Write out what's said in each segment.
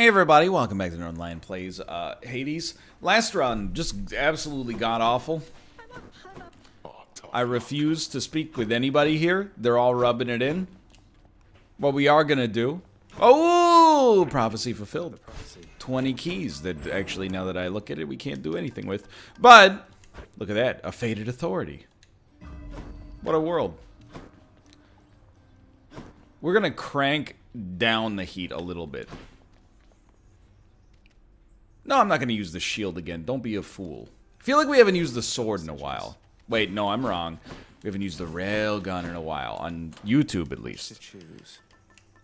Hey everybody, welcome back to Northernlion Plays Hades. Last run, just absolutely god-awful. I refuse to speak with anybody here. They're all rubbing it in. What we are gonna do... Oh! Prophecy fulfilled. 20 keys that actually, now that I look at it, we can't do anything with. But, look at that. A fated authority. What a world. We're gonna crank down the heat a little bit. No, I'm not going to use the shield again. Don't be a fool. I feel like we haven't used the sword in a while. Wait, no, I'm wrong. We haven't used the railgun in a while. On YouTube, at least.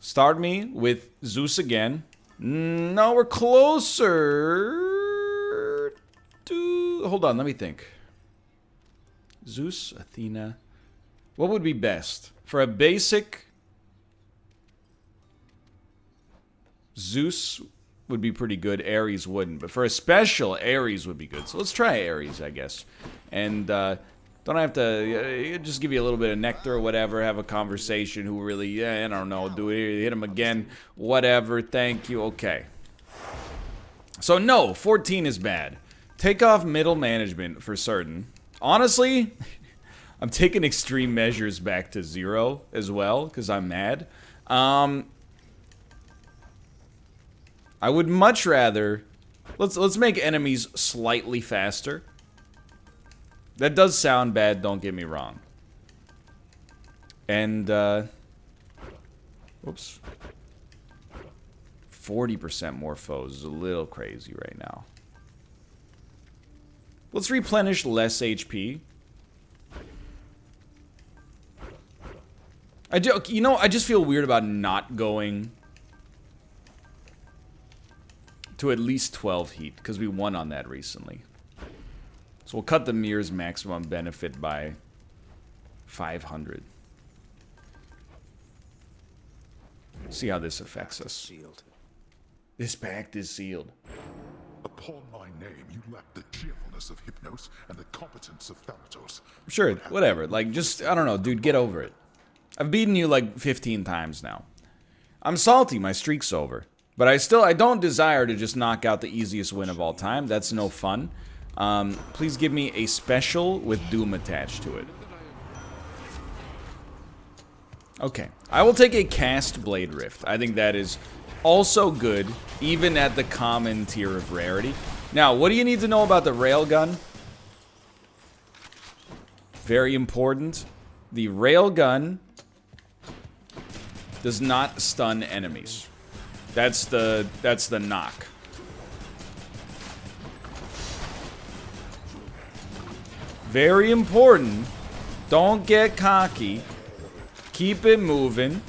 Start me with Zeus again. No, we're closer to... Hold on, let me think. Zeus, Athena. What would be best? For a basic... Zeus... would be pretty good. Ares wouldn't, but for a special, Ares would be good. So let's try Ares, I guess. And don't have to just give you a little bit of nectar or whatever. Have a conversation. Who really? I don't know. Do it. Hit him again. Whatever. Thank you. Okay. So no, 14 is bad. Take off middle management for certain. Honestly, I'm taking extreme measures back to 0 as well because I'm mad. I would much rather... Let's make enemies slightly faster. That does sound bad, don't get me wrong. And, Whoops. 40% more foes is a little crazy right now. Let's replenish less HP. You know, I just feel weird about not going... to at least 12 heat, because we won on that recently. So we'll cut the mirror's maximum benefit by 500. See how this affects us. This pact is sealed. Upon my name, you lack the cheerfulness of Hypnos and the competence of Thanatos. Sure, whatever. Like, just, I don't know, dude, get over it. I've beaten you like 15 times now. I'm salty, my streak's over. But I don't desire to just knock out the easiest win of all time. That's no fun. Please give me a special with Doom attached to it. Okay. I will take a cast Blade Rift. I think that is also good, even at the common tier of rarity. Now, what do you need to know about the railgun? Very important. The railgun does not stun enemies. That's the knock. Very important. Don't get cocky. Keep it moving.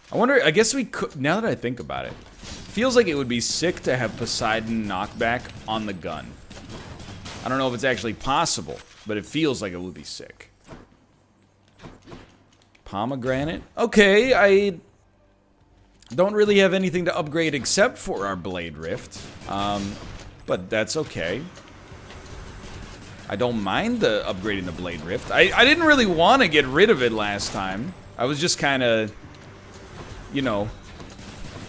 I wonder, I guess we could, now that I think about it, feels like it would be sick to have Poseidon knockback on the gun. I don't know if it's actually possible, but it feels like it would be sick. Pomegranate. Okay, I don't really have anything to upgrade except for our Blade Rift. But that's okay. I don't mind upgrading the Blade Rift. I didn't really want to get rid of it last time. I was just kind of, you know,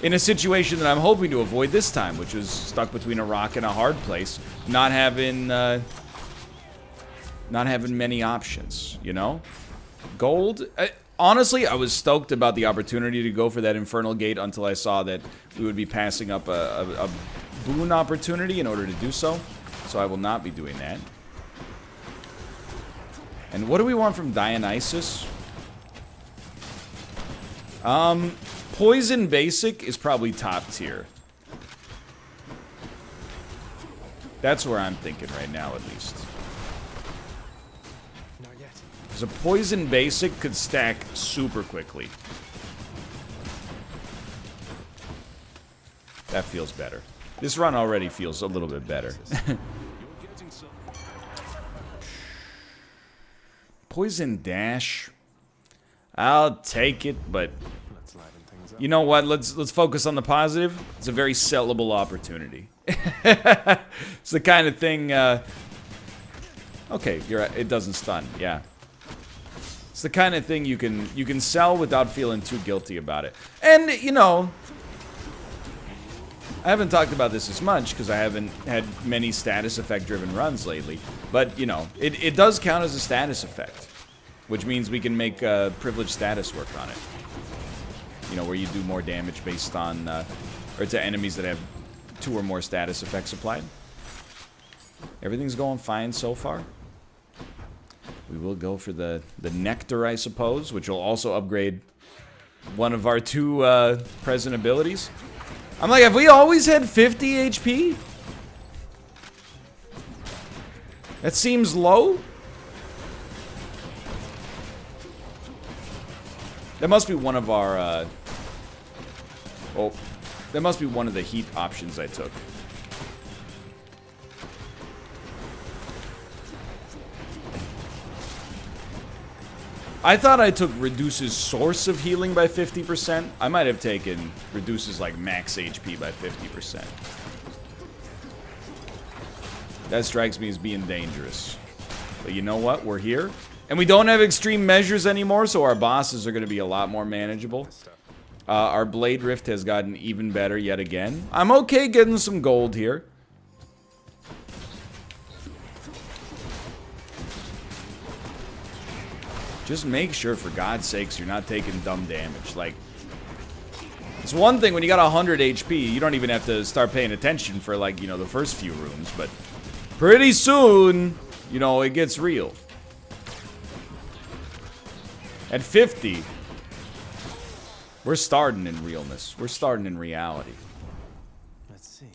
in a situation that I'm hoping to avoid this time, which was stuck between a rock and a hard place. Not having many options, you know? Gold... Honestly, I was stoked about the opportunity to go for that Infernal Gate until I saw that we would be passing up a boon opportunity in order to do so. So I will not be doing that. And what do we want from Dionysus? Poison Basic is probably top tier. That's where I'm thinking right now, at least. Because a Poison Basic could stack super quickly. That feels better. This run already feels a little bit better. Poison Dash. I'll take it, but... You know what? Let's focus on the positive. It's a very sellable opportunity. It's the kind of thing... Okay, you're right. It doesn't stun. Yeah. It's the kind of thing you can sell without feeling too guilty about it. And, you know, I haven't talked about this as much because I haven't had many status effect driven runs lately. But, you know, it does count as a status effect, which means we can make privileged status work on it. You know, where you do more damage based on, or to enemies that have 2 or more status effects applied. Everything's going fine so far. We will go for the Nectar, I suppose, which will also upgrade one of our 2 present abilities. I'm like, have we always had 50 HP? That seems low. That must be one of our, oh, that must be one of the heat options I took. I thought I took reduces source of healing by 50%. I might have taken reduces like max HP by 50%. That strikes me as being dangerous. But you know what? We're here. And we don't have extreme measures anymore, so our bosses are going to be a lot more manageable. Our Blade Rift has gotten even better yet again. I'm okay getting some gold here. Just make sure, for God's sakes, you're not taking dumb damage. Like, it's one thing when you got 100 HP, you don't even have to start paying attention for, like, you know, the first few rooms, but pretty soon, you know, it gets real. At 50, we're starting in realness. We're starting in reality. Let's see.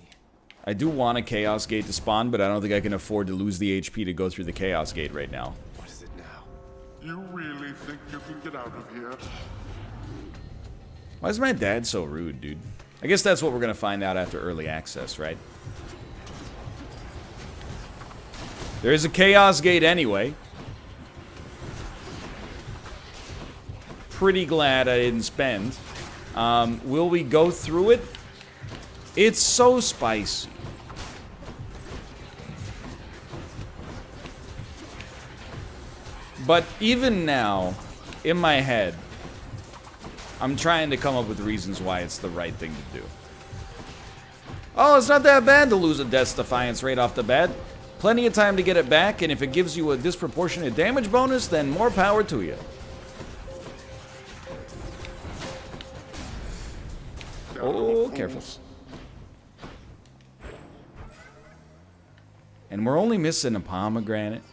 I do want a Chaos Gate to spawn, but I don't think I can afford to lose the HP to go through the Chaos Gate right now. What is it now? You really think you can get out of here? Why is my dad so rude, dude? I guess that's what we're gonna find out after early access, right? There is a Chaos Gate anyway. Pretty glad I didn't spend. Will we go through it? It's so spicy. But even now, in my head, I'm trying to come up with reasons why it's the right thing to do. Oh, it's not that bad to lose a Death's Defiance right off the bat. Plenty of time to get it back, and if it gives you a disproportionate damage bonus, then more power to you. Oh, careful. And we're only missing a pomegranate.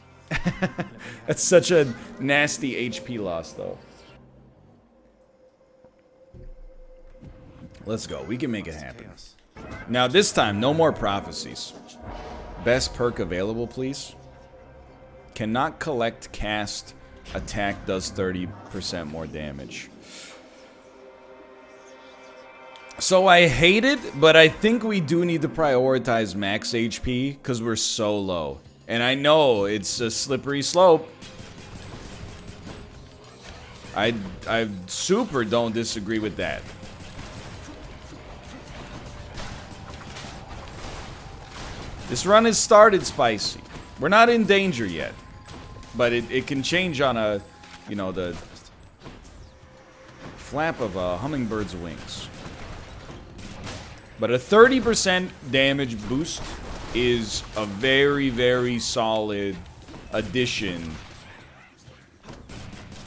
That's such a nasty HP loss, though. Let's go. We can make it happen. Now, this time, no more prophecies. Best perk available, please. Cannot collect, cast, attack does 30% more damage. So I hate it, but I think we do need to prioritize max HP because we're so low. And I know it's a slippery slope. I super don't disagree with that. This run has started spicy. We're not in danger yet. But it can change on a, you know, the flap of a hummingbird's wings. But a 30% damage boost is a very, very solid addition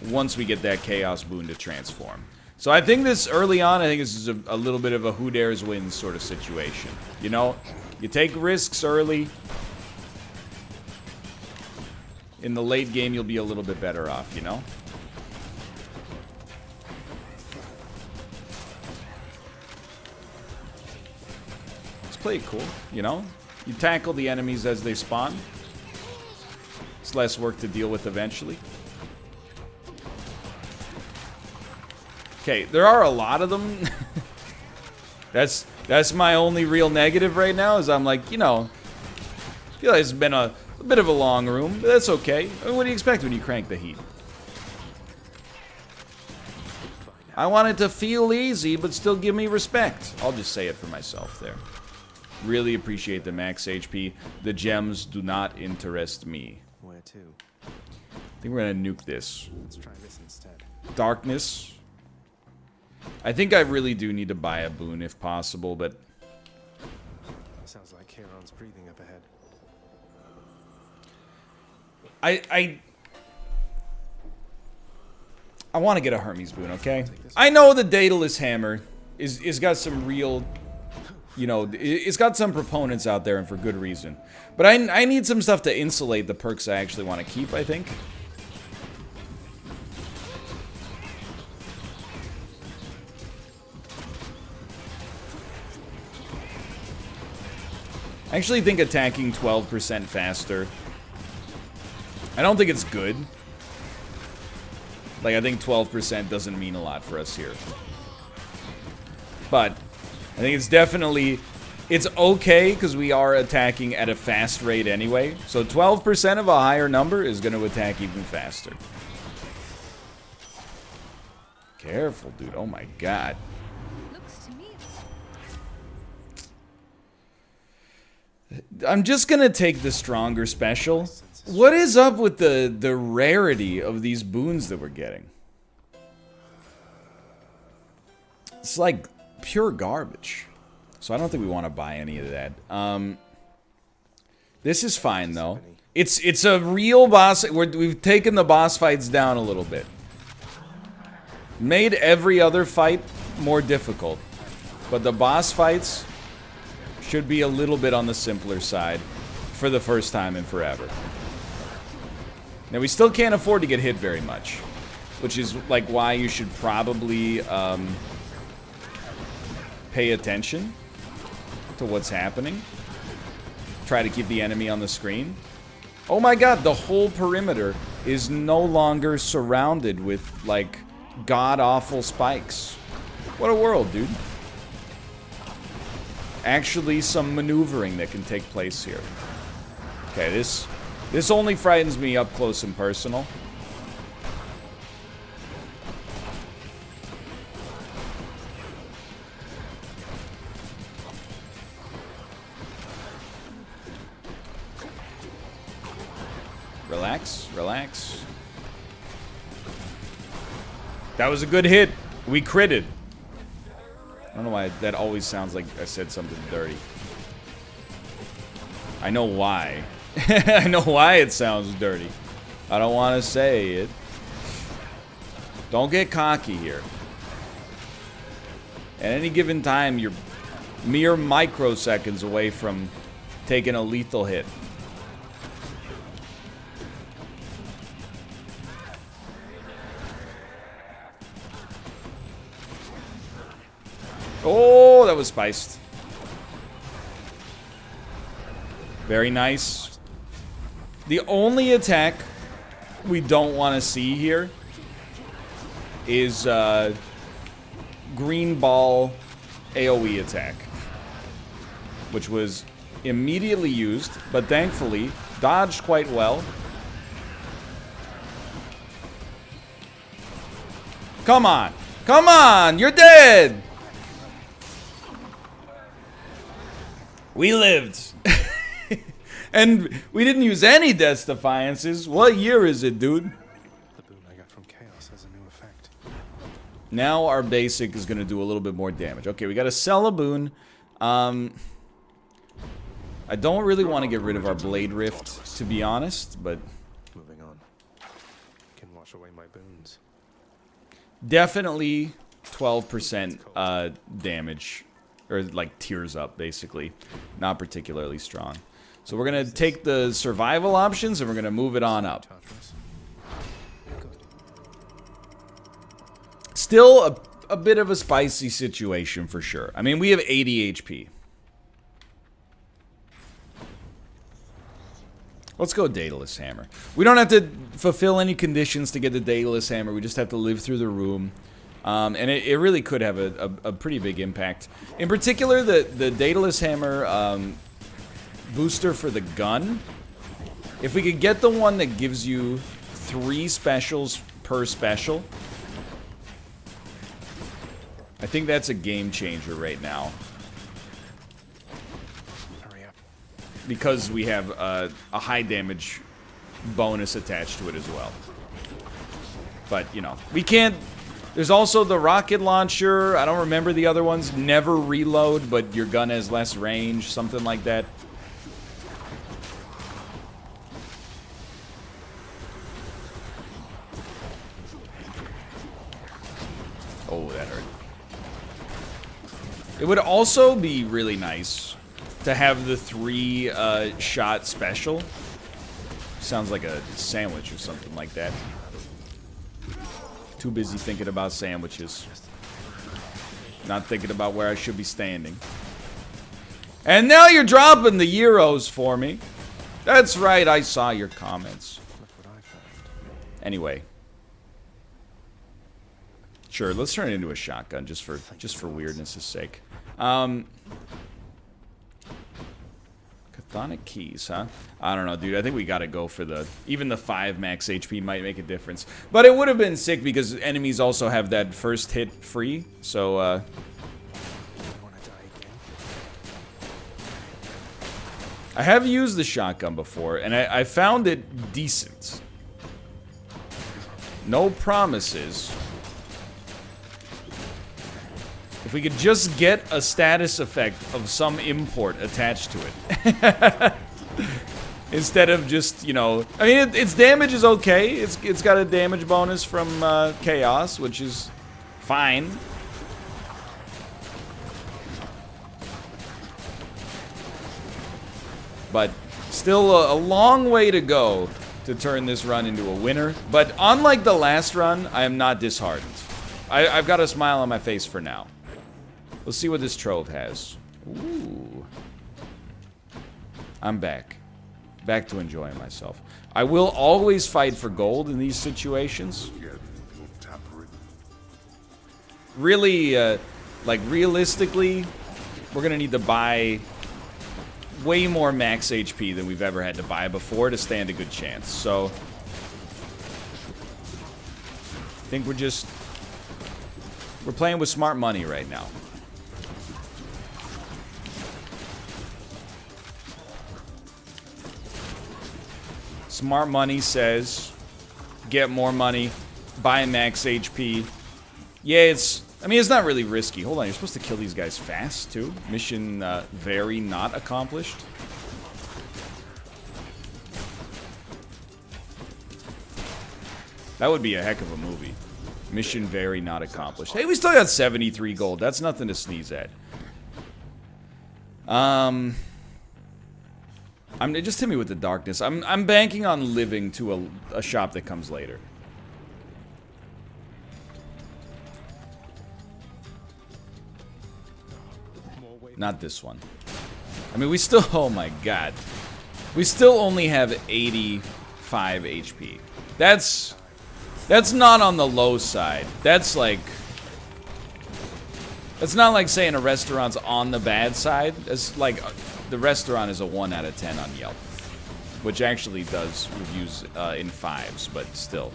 once we get that Chaos Boon to transform. So I think this, early on, I think this is a little bit of a who dares wins sort of situation. You know, you take risks early. In the late game, you'll be a little bit better off, you know? Play it cool, you know? You tackle the enemies as they spawn. It's less work to deal with eventually. Okay, there are a lot of them. That's my only real negative right now, is I'm like, you know, I feel like it's been a bit of a long room, but that's okay. I mean, what do you expect when you crank the heat? I want it to feel easy, but still give me respect. I'll just say it for myself there. Really appreciate the max HP. The gems do not interest me. Where to? I think we're gonna nuke this. Let's try this instead. Darkness. I think I really do need to buy a boon if possible, but Sounds like Charon's breathing up ahead. I want to get a Hermes boon, okay? I know the Daedalus hammer is got some real, you know, it's got some proponents out there, and for good reason. But I need some stuff to insulate the perks I actually want to keep, I think. I actually think attacking 12% faster, I don't think it's good. Like, I think 12% doesn't mean a lot for us here. But I think it's definitely, it's okay because we are attacking at a fast rate anyway. So 12% of a higher number is going to attack even faster. Careful, dude. Oh my god. Looks to me I'm just going to take the stronger special. What is up with the rarity of these boons that we're getting? It's like pure garbage. So I don't think we want to buy any of that. This is fine though. It's a real boss. We've taken the boss fights down a little bit. Made every other fight more difficult. But the boss fights should be a little bit on the simpler side for the first time in forever. Now, we still can't afford to get hit very much, which is, like, why you should probably pay attention to what's happening. Try to keep the enemy on the screen. Oh my god, the whole perimeter is no longer surrounded with, like, god-awful spikes. What a world, dude. Actually, some maneuvering that can take place here. Okay, this only frightens me up close and personal. Relax, relax. That was a good hit. We critted. I don't know why that always sounds like I said something dirty. I know why. I know why it sounds dirty. I don't want to say it. Don't get cocky here. At any given time, you're mere microseconds away from taking a lethal hit. Oh, that was spiced. Very nice. The only attack we don't want to see here is green ball AoE attack, which was immediately used, but thankfully dodged quite well. Come on. Come on! You're dead! We lived. And we didn't use any Death's Defiances. What year is it, dude? The boon I got from Chaos has a new effect. Now our basic is going to do a little bit more damage. Okay, we got to sell a boon. I don't really want to get rid of our Blade Rift, to be honest, but Moving on. Can wash away my boons. definitely 12% damage. Or, like, tears up, basically. Not particularly strong. So we're going to take the survival options and we're going to move it on up. Toughness. Still a bit of a spicy situation for sure. I mean, we have 80 HP. Let's go Daedalus Hammer. We don't have to fulfill any conditions to get the Daedalus Hammer. We just have to live through the room. And it really could have a pretty big impact. In particular, the Daedalus Hammer booster for the gun. If we could get the one that gives you 3 specials per special, I think that's a game changer right now. Hurry up. Because we have a high damage bonus attached to it as well. But, you know, we can't... There's also the rocket launcher. I don't remember the other ones. Never reload, but your gun has less range. Something like that. Oh, that hurt. It would also be really nice to have the 3-shot special. Sounds like a sandwich or something like that. Too busy thinking about sandwiches. Not thinking about where I should be standing. And now you're dropping the euros for me. That's right, I saw your comments. Anyway. Sure, let's turn it into a shotgun just for weirdness' sake. Chthonic keys, huh? I don't know, dude. I think we gotta go for the... Even the 5 max HP might make a difference. But it would have been sick because enemies also have that first hit free. So, I have used the shotgun before, and I found it decent. No promises. If we could just get a status effect of some import attached to it. Instead of just, you know... I mean, its damage is okay. It's got a damage bonus from Chaos, which is fine. But still a long way to go to turn this run into a winner. But unlike the last run, I am not disheartened. I've got a smile on my face for now. Let's see what this trove has. Ooh. I'm back. Back to enjoying myself. I will always fight for gold in these situations. Really, like, realistically, we're gonna need to buy way more max HP than we've ever had to buy before to stand a good chance. So, I think we're playing with smart money right now. Smart money says, get more money, buy max HP. Yeah, I mean, it's not really risky. Hold on, you're supposed to kill these guys fast, too. Mission, very not accomplished. That would be a heck of a movie. Mission very not accomplished. Hey, we still got 73 gold. That's nothing to sneeze at. Just hit me with the darkness. I'm banking on living to a shop that comes later. Not this one. I mean, we still... Oh my god. We still only have 85 HP. That's not on the low side. That's like... That's not like saying a restaurant's on the bad side. It's like... The restaurant is a 1 out of 10 on Yelp. Which actually does reviews in 5s, but still.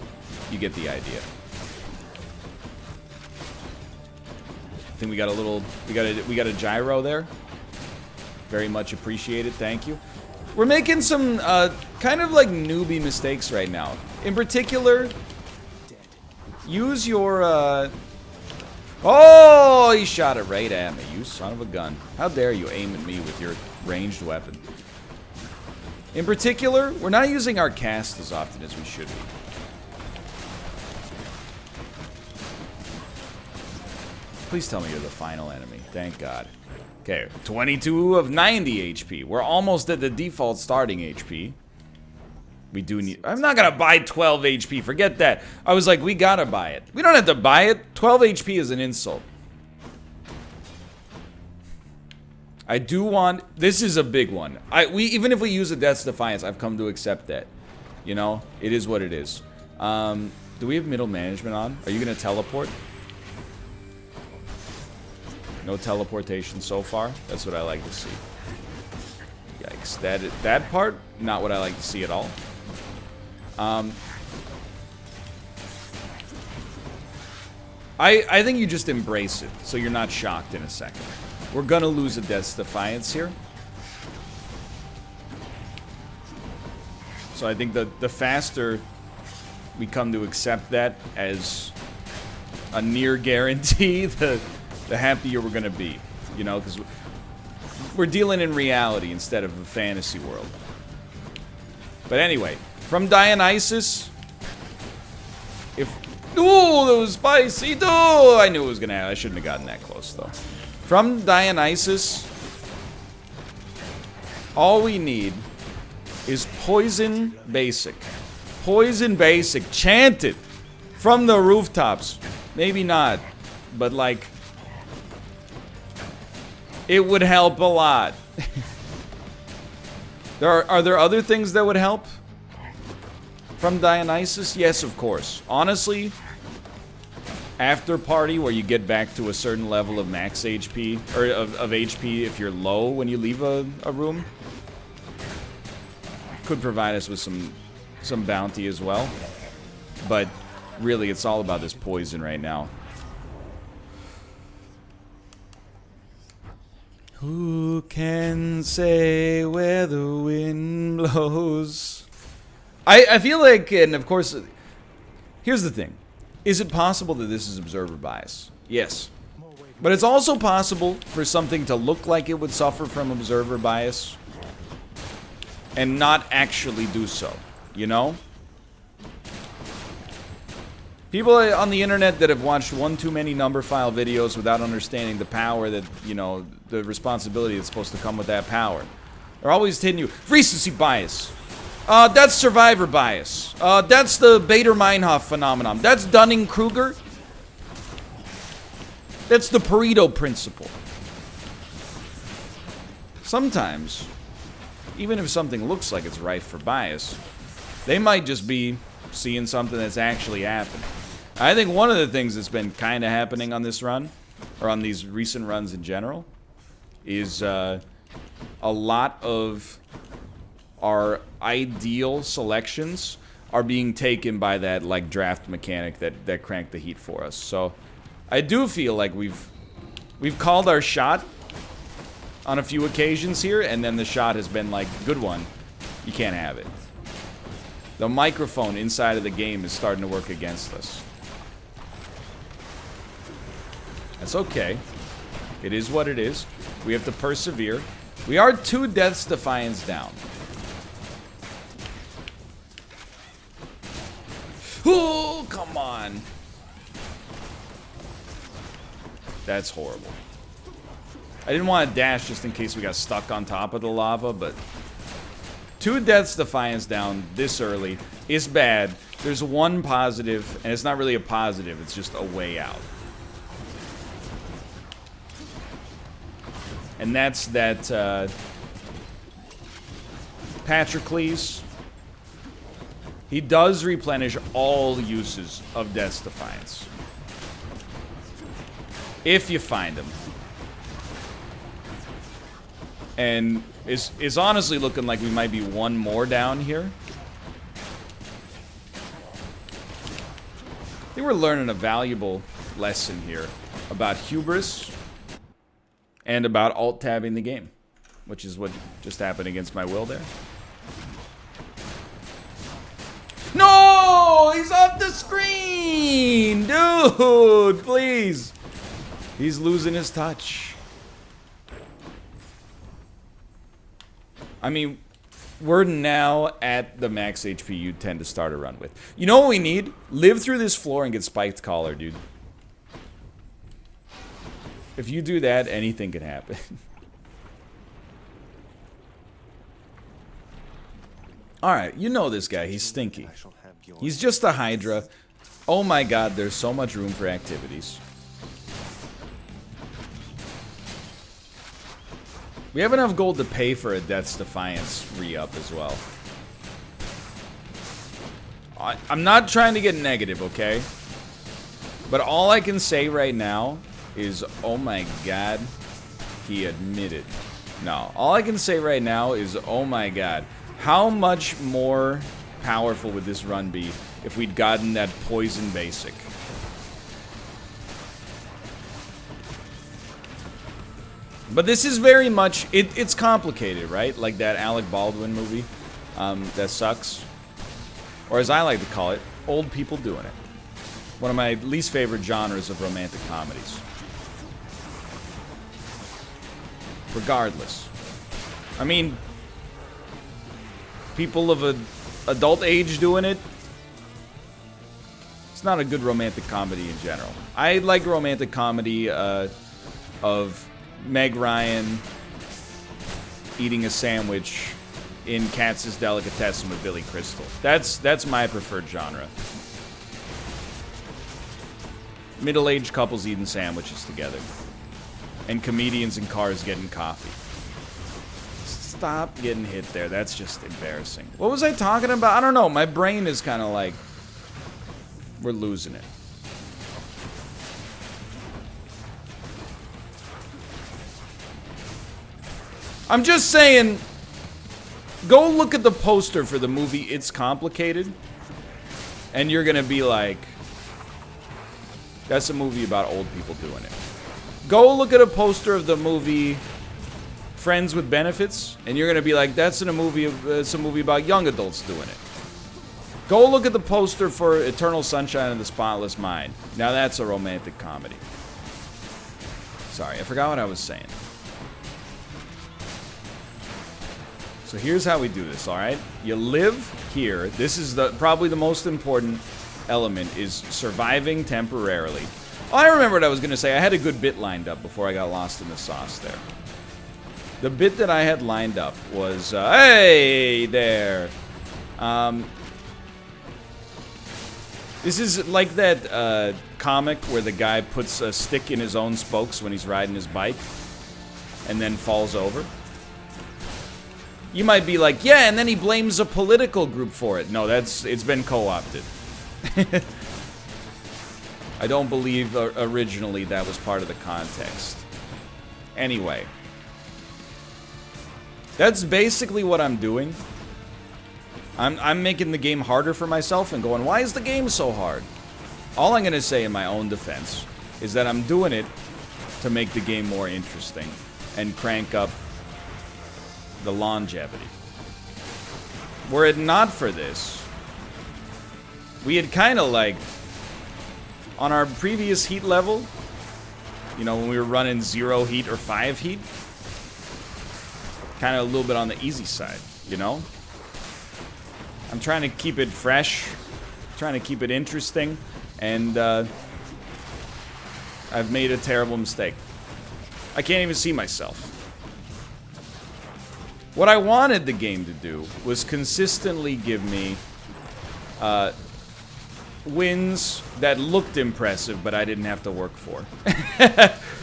You get the idea. I think we got a little... We got a gyro there. Very much appreciated, thank you. We're making some kind of like newbie mistakes right now. In particular, use your... Oh, he shot it right at me, you son of a gun. How dare you aim at me with your ranged weapon. In particular, we're not using our cast as often as we should be. Please tell me you're the final enemy. Thank God. Okay, 22 of 90 HP. We're almost at the default starting HP. We do need... I'm not gonna buy 12 HP. Forget that. I was like, we gotta buy it. We don't have to buy it. 12 HP is an insult. I do want... This is a big one. Even if we use a Death's Defiance, I've come to accept that. You know? It is what it is. Do we have middle management on? Are you gonna teleport? No teleportation so far. That's what I like to see. Yikes. That part, not what I like to see at all. I think you just embrace it, so you're not shocked in a second. We're gonna lose a Death's Defiance here. So I think the faster we come to accept that as a near guarantee, the happier we're gonna be. You know, because we're dealing in reality instead of a fantasy world. But anyway, from Dionysus, if... Ooh, that was spicy! Oh, I knew it was gonna happen. I shouldn't have gotten that close, though. From Dionysus, all we need is Poison Basic. Poison Basic. Chant it from the rooftops. Maybe not, but like... It would help a lot. Are there other things that would help? From Dionysus? Yes, of course. Honestly, after party where you get back to a certain level of max HP, or of HP if you're low when you leave a room, could provide us with some bounty as well. But really, it's all about this poison right now. Who can say where the wind blows? I feel like, and of course, here's the thing. Is it possible that this is observer bias? Yes. But it's also possible for something to look like it would suffer from observer bias and not actually do so, you know? People on the internet that have watched one too many number file videos without understanding the power that, you know, the responsibility that's supposed to come with that power, are always telling you, recency bias. That's survivor bias. That's the Bader-Meinhof phenomenon. That's Dunning-Kruger. That's the Pareto principle. Sometimes, even if something looks like it's rife for bias, they might just be seeing something that's actually happening. I think one of the things that's been kind of happening on this run, or on these recent runs in general, is a lot of our ideal selections are being taken by that like draft mechanic that cranked the heat for us. So I do feel like we've called our shot on a few occasions here, and then the shot has been like, good one, you can't have it. The microphone inside of the game is starting to work against us. That's okay. It is what it is. We have to persevere. We are 2 Death's Defiance down. Oh, come on. That's horrible. I didn't want to dash just in case we got stuck on top of the lava, but 2 Death's Defiance down this early is bad. There's one positive, and it's not really a positive, it's just a way out. And that's that Patrocles. He does replenish all uses of Death's Defiance. If you find him. And it's honestly looking like we might be one more down here. I think we're learning a valuable lesson here about hubris and about alt-tabbing the game, which is what just happened against my will there. No! He's off the screen! Dude, please. He's losing his touch. I mean, we're now at the max HP you tend to start a run with. You know what we need? Live through this floor and get spiked collar, dude. If you do that, anything can happen. Alright, you know this guy. He's stinky. He's just a Hydra. Oh my god, there's so much room for activities. We have enough gold to pay for a Death's Defiance re-up as well. I'm not trying to get negative, okay? But all I can say right now is, oh my god, he admitted. No, all I can say right now is, oh my god, how much more powerful would this run be if we'd gotten that poison basic? But this is very much, it's complicated, right? Like that Alec Baldwin movie. That sucks. Or as I like to call it, old people doing it. One of my least favorite genres of romantic comedies. Regardless. I mean, people of an adult age doing it, it's not a good romantic comedy in general. I like romantic comedy of Meg Ryan eating a sandwich in Katz's Delicatessen with Billy Crystal. That's my preferred genre. Middle-aged couples eating sandwiches together. And comedians in cars getting coffee. Stop getting hit there. That's just embarrassing. What was I talking about? I don't know. My brain is kind of like... We're losing it. I'm just saying... Go look at the poster for the movie It's Complicated. And you're gonna be like... That's a movie about old people doing it. Go look at a poster of the movie Friends with Benefits, and you're gonna be like, "That's in a movie. It's a movie about young adults doing it." Go look at the poster for Eternal Sunshine of the Spotless Mind. Now that's a romantic comedy. Sorry, I forgot what I was saying. So here's how we do this. All right, you live here. This is probably the most important element, is surviving temporarily. Oh, I remember what I was going to say. I had a good bit lined up before I got lost in the sauce there. The bit that I had lined up was, hey there. This is like that comic where the guy puts a stick in his own spokes when he's riding his bike and then falls over. You might be like, yeah, and then he blames a political group for it. No, it's been co-opted. I don't believe originally that was part of the context. Anyway. That's basically what I'm doing. I'm making the game harder for myself and going, why is the game so hard? All I'm going to say in my own defense is that I'm doing it to make the game more interesting and crank up the longevity. Were it not for this, we had kind of like, on our previous heat level, you know, when we were running 0 heat or 5 heat, kind of a little bit on the easy side, you know? I'm trying to keep it fresh, trying to keep it interesting, and I've made a terrible mistake. I can't even see myself. What I wanted the game to do was consistently give me wins that looked impressive, but I didn't have to work for.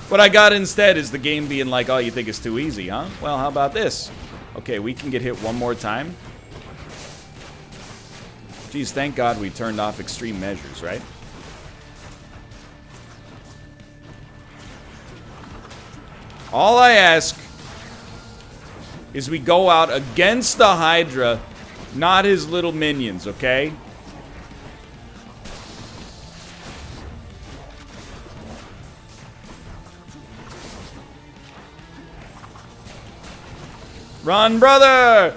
What I got instead is the game being like, oh, you think it's too easy, huh? Well, how about this? Okay, we can get hit one more time. Geez, thank God we turned off extreme measures, right? All I ask is we go out against the Hydra, not his little minions, okay? Run, brother!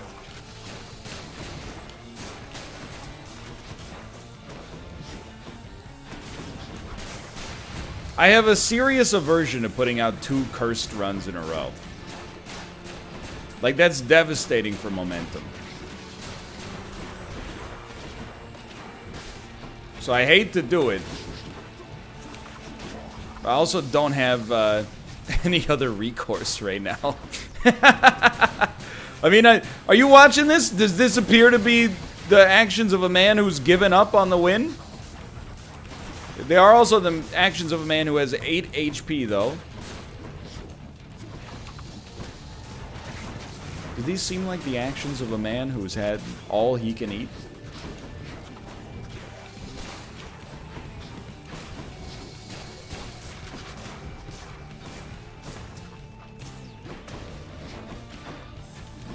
I have a serious aversion to putting out 2 cursed runs in a row. Like, that's devastating for momentum. So I hate to do it. I also don't have any other recourse right now. I mean, are you watching this? Does this appear to be the actions of a man who's given up on the win? They are also the actions of a man who has 8 HP, though. Do these seem like the actions of a man who's had all he can eat?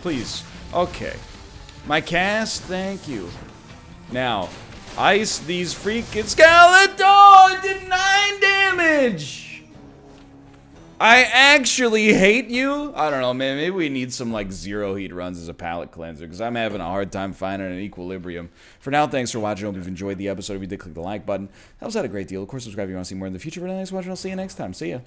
Please. Okay. My cast, thank you. Now, ice these freaking skeletons! It did 9 damage! I actually hate you? I don't know, man. Maybe we need some, like, zero heat runs as a palate cleanser, because I'm having a hard time finding an equilibrium. For now, thanks for watching. I hope you've enjoyed the episode. If you did, click the like button. That was out a great deal. Of course, subscribe if you want to see more in the future. But thanks for watching. I'll see you next time. See ya.